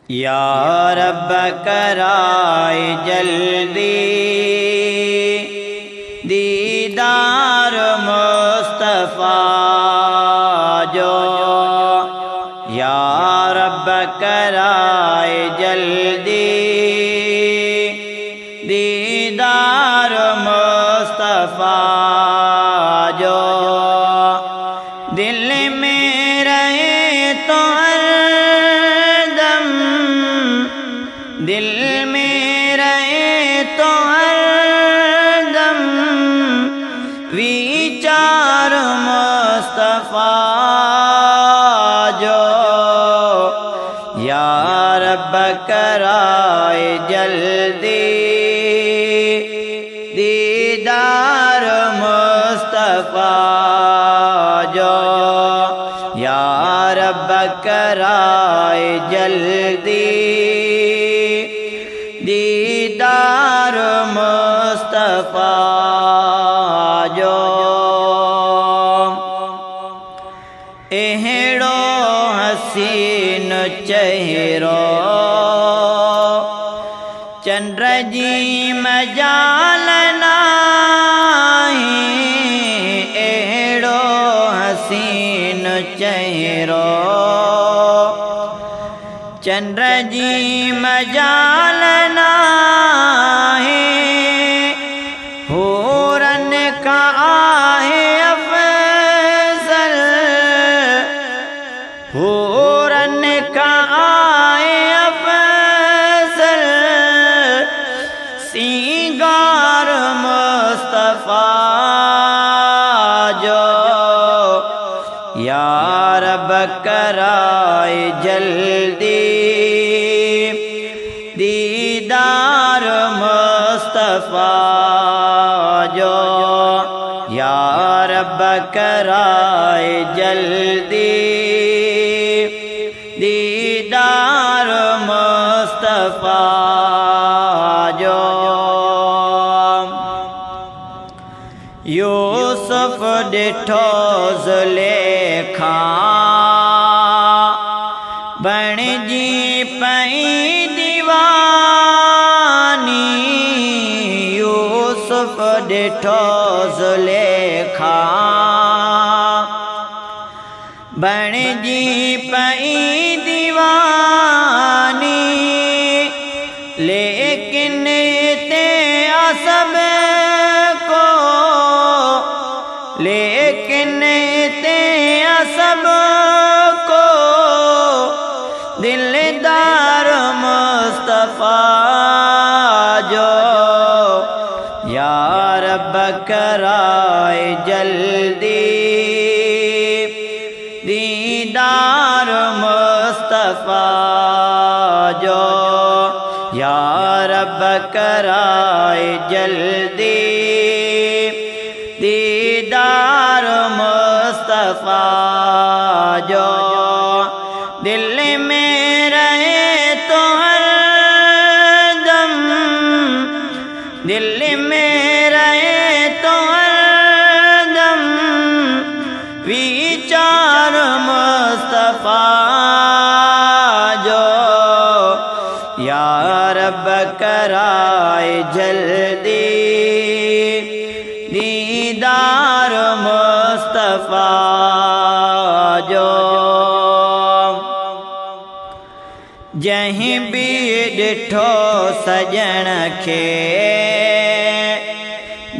या रब कराए जल्दी दीदार मुस्तफ़ा जो। या रब कराए जल्दी दीदार मुस्तफ़ा जो। दिल में रहे तो हरदम, दिल में रहे तो हरदम विचार मुस्तफ़ा जो। या रब कराए जल्दी दीदार मुस्तफ़ा जो। या रब कराए जल्दी दीदार मुस्तफ़ा जो। एहड़ो हसीन चेहरो चंद्र जी मजाल नाही। एहड़ो हसीन चेहरो चंद्र जी मजाल नाही। हूरन का आहे अफ़ज़ल, हूरन का आहे अफ़ज़ल सिंगार मुस्तफ़ा जो। या रब कराए जल्दी दीदार मुस्तफ़ा जो। या रब कराए जल्दी दीदार मुस्तफ़ा जो। यूसुफ डिठो ज़ुलेखा बणजी पई दीवानी। यूसुफ डिठो ज़ुलेखा बणजी पई दीवानी। लेकिन ते असब को, लेकिन ते असब को दिलदार मुस्तफ़ा जो। या रब कराए जल्दी दीदार मुस्तफ़ा जो। या रब कराए जल्दी दीदार मुस्तफ़ा जो। दिल में रहे तो हरदम, दिल में रहे तो हरदम विचार मुस्तफ़ा जो। या रब कराए जल्दी दीदार मुस्तफ़ा जो। जहीं भी डिठो सजण खे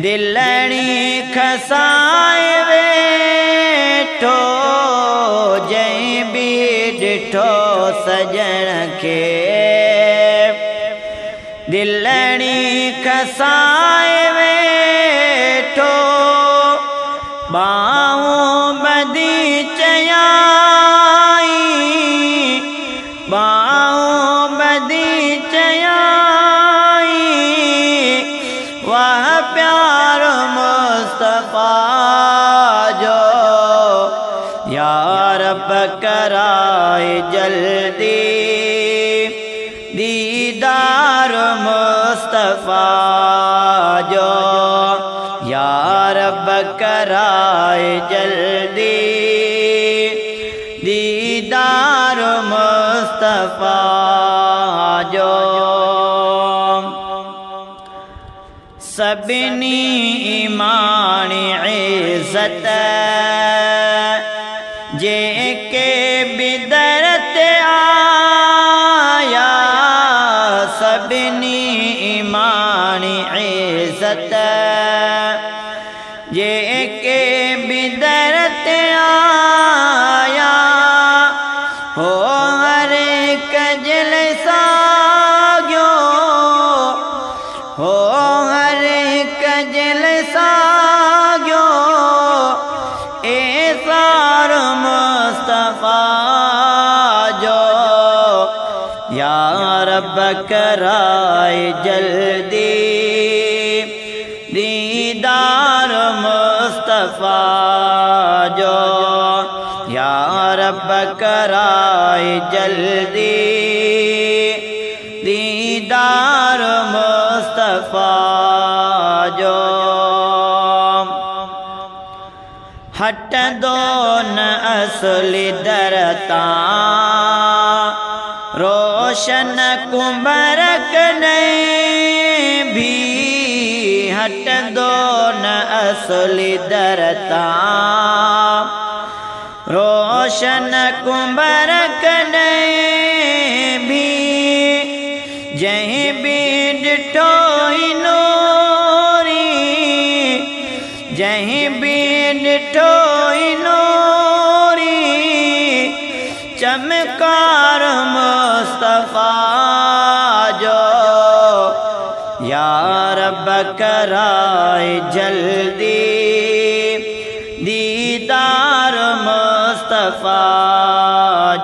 दिलणी खसाए वेठो। जहीं भी डिठो सजण खे दिलणी खसाए वेठो। बाहों बदी चयाई, बाहों बदी चयाई वह प्यार मुस्तफ़ा जो। या रब कराए जल्दी दीदार मुस्तफ़ा जो। या रब कराए जल्दी दीदार मुस्तफ़ा मुस्तफ़ा जो सबनी ईमान इज़्ज़त जे के बिदरत आया सबनी ईमान इज़्ज़त जे के बिदरत आया हो हर कजल साग्यो हो हर कजल साग्यो ए सार मुस्तफ़ा जो या रब कराए जल्दी दीदार मुस्तफ़ा जो या रब कराए जल्दी दीदार मुस्तफ़ा जो हट दो न असली दरता रोशन कुंबरक नहीं भी हट दो न असली दरता रोशन कुंबरक नहीं भी जहीं भी डिठो नूरी जहीं भी डिठो नूरी चमकार मुस्तफ़ा जो या रब कराए जल्दी दीदार मुस्तफ़ा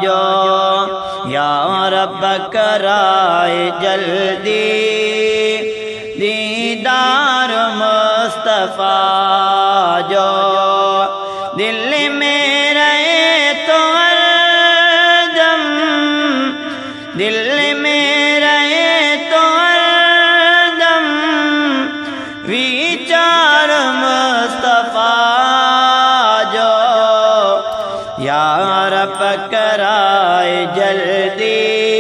जो या रब कराए जल्दी दीदार मुस्तफ़ा जो दिल में रहे तो हरदम दिल में रहे तो हरदम विचार मुस्तफ़ा जो या रब कराए जल्दी